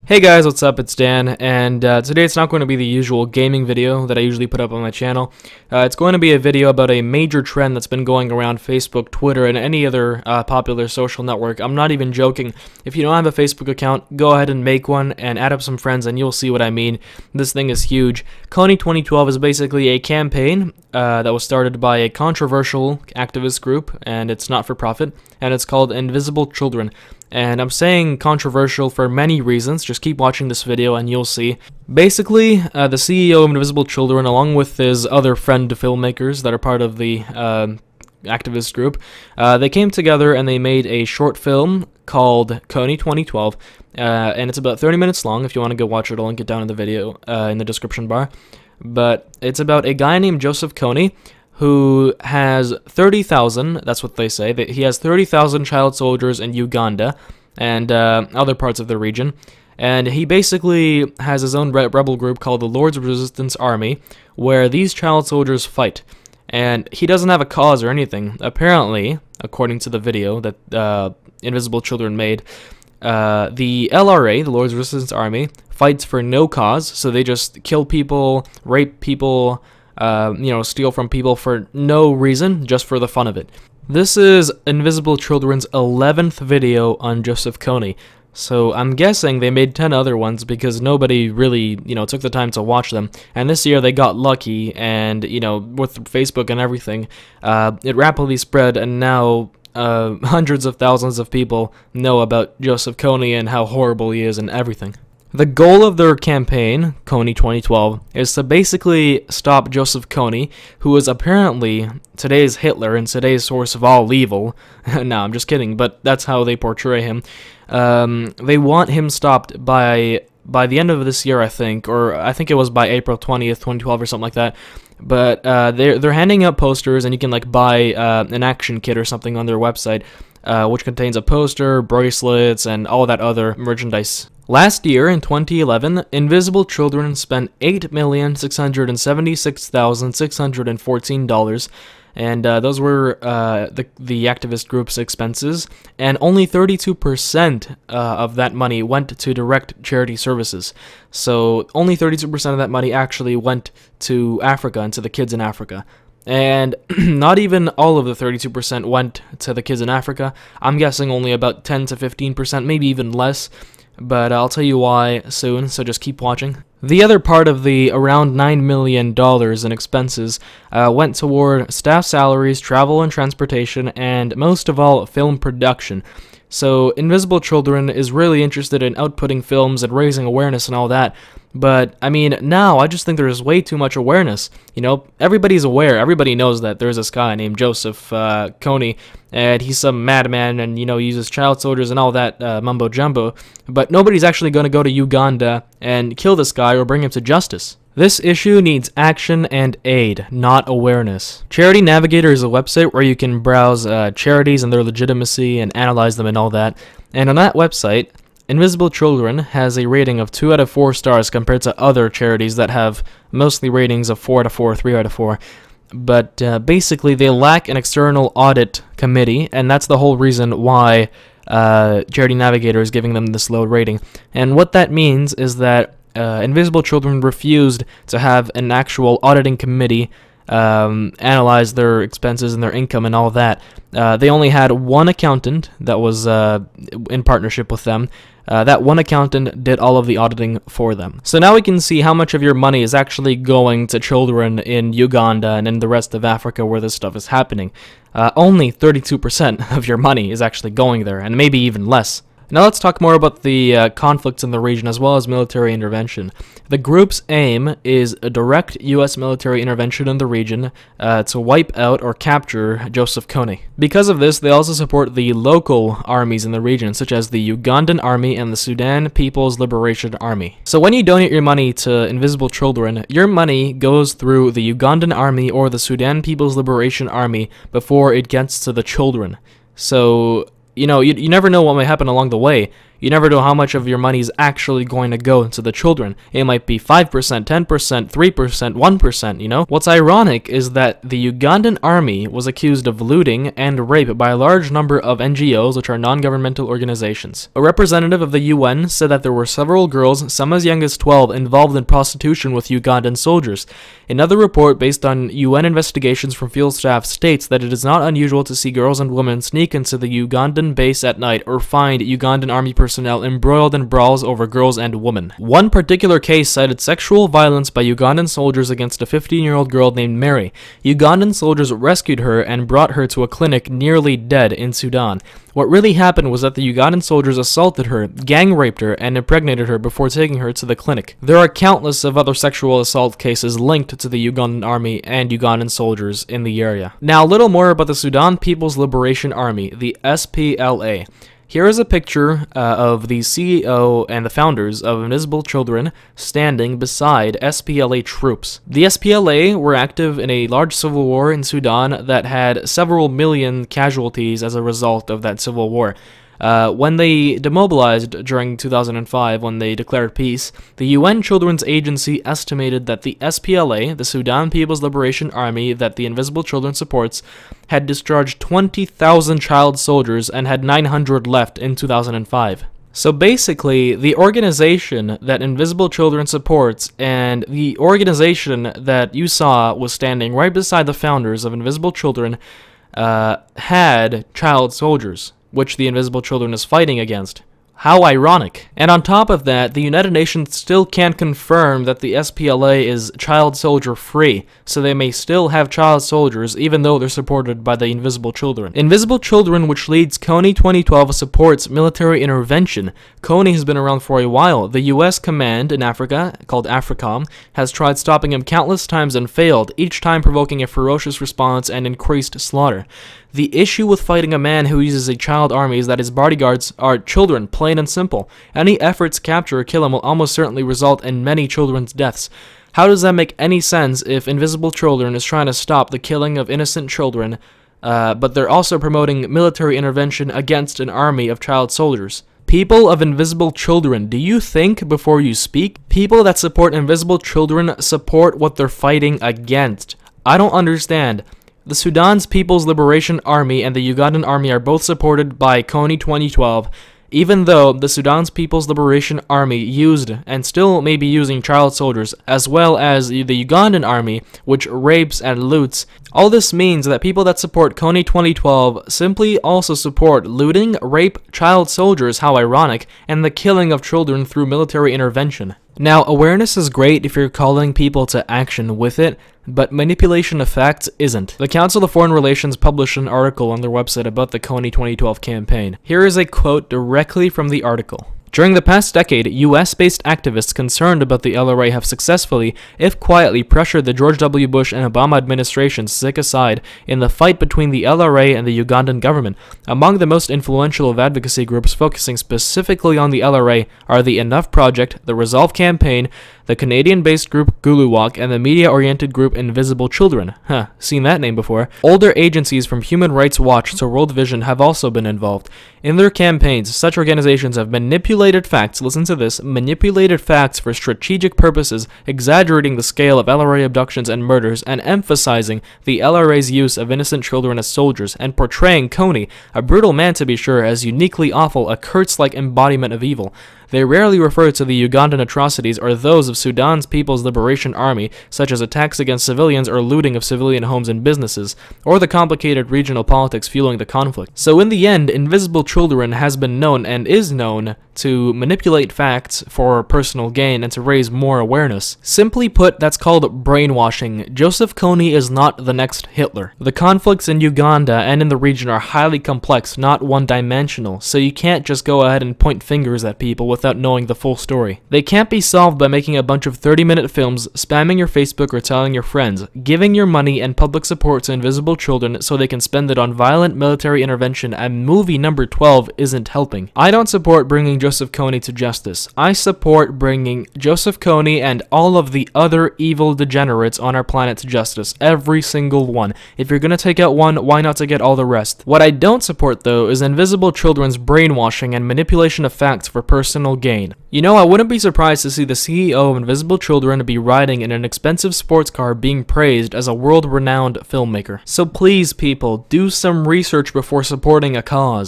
Hey guys, what's up? It's Dan, and today it's not going to be the usual gaming video that I usually put up on my channel. It's going to be a video about a major trend that's been going around Facebook, Twitter, and any other popular social network. I'm not even joking. If you don't have a Facebook account, go ahead and make one and add up some friends and you'll see what I mean. This thing is huge. Kony 2012 is basically a campaign that was started by a controversial activist group, and it's not for profit, and it's called Invisible Children. And I'm saying controversial for many reasons. Just keep watching this video and you'll see. Basically, the CEO of Invisible Children, along with his other friend filmmakers that are part of the activist group, they came together and they made a short film called Kony 2012. And it's about 30 minutes long. If you want to go watch it, I'll link it down in the video in the description bar. But it's about a guy named Joesph Kony, who has 30,000, that's what they say, that he has 30,000 child soldiers in Uganda and other parts of the region. And he basically has his own rebel group called the Lord's Resistance Army, where these child soldiers fight. And he doesn't have a cause or anything. Apparently, according to the video that Invisible Children made, the LRA, the Lord's Resistance Army, fights for no cause, so they just kill people, rape people, steal from people for no reason, just for the fun of it. This is Invisible Children's 11th video on Joesph Kony, so I'm guessing they made 10 other ones because nobody really, took the time to watch them. And this year they got lucky, and, with Facebook and everything, it rapidly spread, and now hundreds of thousands of people know about Joesph Kony and how horrible he is and everything. The goal of their campaign, Kony 2012, is to basically stop Joesph Kony, who is apparently today's Hitler and today's source of all evil. No, I'm just kidding, but that's how they portray him. They want him stopped by the end of this year, I think, or I think it was by April 20th, 2012 or something like that. But they're handing out posters, and you can buy an action kit or something on their website, which contains a poster, bracelets, and all that other merchandise. Last year, in 2011, Invisible Children spent $8,676,614, and those were the activist group's expenses, and only 32% of that money went to direct charity services. So only 32% of that money actually went to Africa and to the kids in Africa. And not even all of the 32% went to the kids in Africa. I'm guessing only about 10 to 15%, maybe even less. But I'll tell you why soon, so just keep watching. The other part of the around $9 million in expenses went toward staff salaries, travel and transportation, and most of all, film production. So Invisible Children is really interested in outputting films and raising awareness and all that. But, I mean, now I just think there's way too much awareness. Everybody's aware. Everybody knows that there's this guy named Joesph Kony, and he's some madman and, uses child soldiers and all that mumbo-jumbo. But nobody's actually going to go to Uganda and kill this guy or bring him to justice. This issue needs action and aid, not awareness. Charity Navigator is a website where you can browse charities and their legitimacy and analyze them and all that. And on that website, Invisible Children has a rating of 2 out of 4 stars compared to other charities that have mostly ratings of 4 out of 4, 3 out of 4. But basically, they lack an external audit committee, and that's the whole reason why Charity Navigator is giving them this low rating. And what that means is that Invisible Children refused to have an actual auditing committee analyze their expenses and their income and all that. They only had one accountant that was in partnership with them. That one accountant did all of the auditing for them. So now we can see how much of your money is actually going to children in Uganda and in the rest of Africa where this stuff is happening. Only 32% of your money is actually going there, and maybe even less. Now let's talk more about the conflicts in the region as well as military intervention. The group's aim is a direct U.S. military intervention in the region to wipe out or capture Joesph Kony. Because of this, they also support the local armies in the region, such as the Ugandan Army and the Sudan People's Liberation Army. So when you donate your money to Invisible Children, your money goes through the Ugandan Army or the Sudan People's Liberation Army before it gets to the children. So you never know what might happen along the way. You never know how much of your money is actually going to go into the children. It might be 5%, 10%, 3%, 1%, you know? What's ironic is that the Ugandan army was accused of looting and rape by a large number of NGOs, which are non-governmental organizations. A representative of the UN said that there were several girls, some as young as 12, involved in prostitution with Ugandan soldiers. Another report based on UN investigations from field staff states that it is not unusual to see girls and women sneak into the Ugandan base at night or find Ugandan army personnel embroiled in brawls over girls and women. One particular case cited sexual violence by Ugandan soldiers against a 15-year-old girl named Mary. Ugandan soldiers rescued her and brought her to a clinic nearly dead in Sudan. What really happened was that the Ugandan soldiers assaulted her, gang raped her, and impregnated her before taking her to the clinic. There are countless of other sexual assault cases linked to the Ugandan army and Ugandan soldiers in the area. Now, a little more about the Sudan People's Liberation Army, the SPLA. Here is a picture of the CEO and the founders of Invisible Children standing beside SPLA troops. The SPLA were active in a large civil war in Sudan that had several million casualties as a result of that civil war. When they demobilized during 2005, when they declared peace, the UN Children's Agency estimated that the SPLA, the Sudan People's Liberation Army that the Invisible Children supports, had discharged 20,000 child soldiers and had 900 left in 2005. So basically, the organization that Invisible Children supports and the organization that you saw was standing right beside the founders of Invisible Children had child soldiers, which the Invisible Children is fighting against. How ironic. And on top of that, the United Nations still can't confirm that the SPLA is child soldier free, so they may still have child soldiers even though they're supported by the Invisible Children. Invisible Children, which leads Kony 2012, supports military intervention. Kony has been around for a while. The US command in Africa, called AFRICOM, has tried stopping him countless times and failed, each time provoking a ferocious response and increased slaughter. The issue with fighting a man who uses a child army is that his bodyguards are children, plain and simple. Any effort to capture or kill him will almost certainly result in many children's deaths. How does that make any sense if Invisible Children is trying to stop the killing of innocent children, but they're also promoting military intervention against an army of child soldiers? People of Invisible Children, do you think before you speak? People that support Invisible Children support what they're fighting against. I don't understand. The Sudan's People's Liberation Army and the Ugandan Army are both supported by Kony 2012, even though the Sudan's People's Liberation Army used and still may be using child soldiers, as well as the Ugandan Army, which rapes and loots. All this means that people that support Kony 2012 simply also support looting, rape, child soldiers, how ironic, and the killing of children through military intervention. Now, awareness is great if you're calling people to action with it, but manipulation of facts isn't. The Council of Foreign Relations published an article on their website about the Kony 2012 campaign. Here is a quote directly from the article. During the past decade, US-based activists concerned about the LRA have successfully, if quietly, pressured the George W. Bush and Obama administrations to take a side in the fight between the LRA and the Ugandan government. Among the most influential of advocacy groups focusing specifically on the LRA are the Enough Project, the Resolve Campaign, the Canadian-based group Guluwalk, and the media-oriented group Invisible Children. Seen that name before. Older agencies from Human Rights Watch to World Vision have also been involved. In their campaigns, such organizations have manipulated facts, listen to this, manipulated facts for strategic purposes, exaggerating the scale of LRA abductions and murders, and emphasizing the LRA's use of innocent children as soldiers, and portraying Kony, a brutal man to be sure, as uniquely awful, a Kurtz-like embodiment of evil. They rarely refer to the Ugandan atrocities or those of Sudan's People's Liberation Army, such as attacks against civilians or looting of civilian homes and businesses, or the complicated regional politics fueling the conflict. So in the end, Invisible Children has been known and is known to manipulate facts for personal gain and to raise more awareness. Simply put, that's called brainwashing. Joesph Kony is not the next Hitler. The conflicts in Uganda and in the region are highly complex, not one-dimensional, so you can't just go ahead and point fingers at people with without knowing the full story. They can't be solved by making a bunch of 30-minute films, spamming your Facebook or telling your friends, giving your money and public support to invisible children so they can spend it on violent military intervention, and movie number 12 isn't helping. I don't support bringing Joesph Kony to justice. I support bringing Joesph Kony and all of the other evil degenerates on our planet to justice. Every single one. If you're gonna take out one, why not take out all the rest? What I don't support, though, is invisible children's brainwashing and manipulation of facts for personal gain. You know, I wouldn't be surprised to see the CEO of Invisible Children be riding in an expensive sports car being praised as a world-renowned filmmaker. So please, people, do some research before supporting a cause.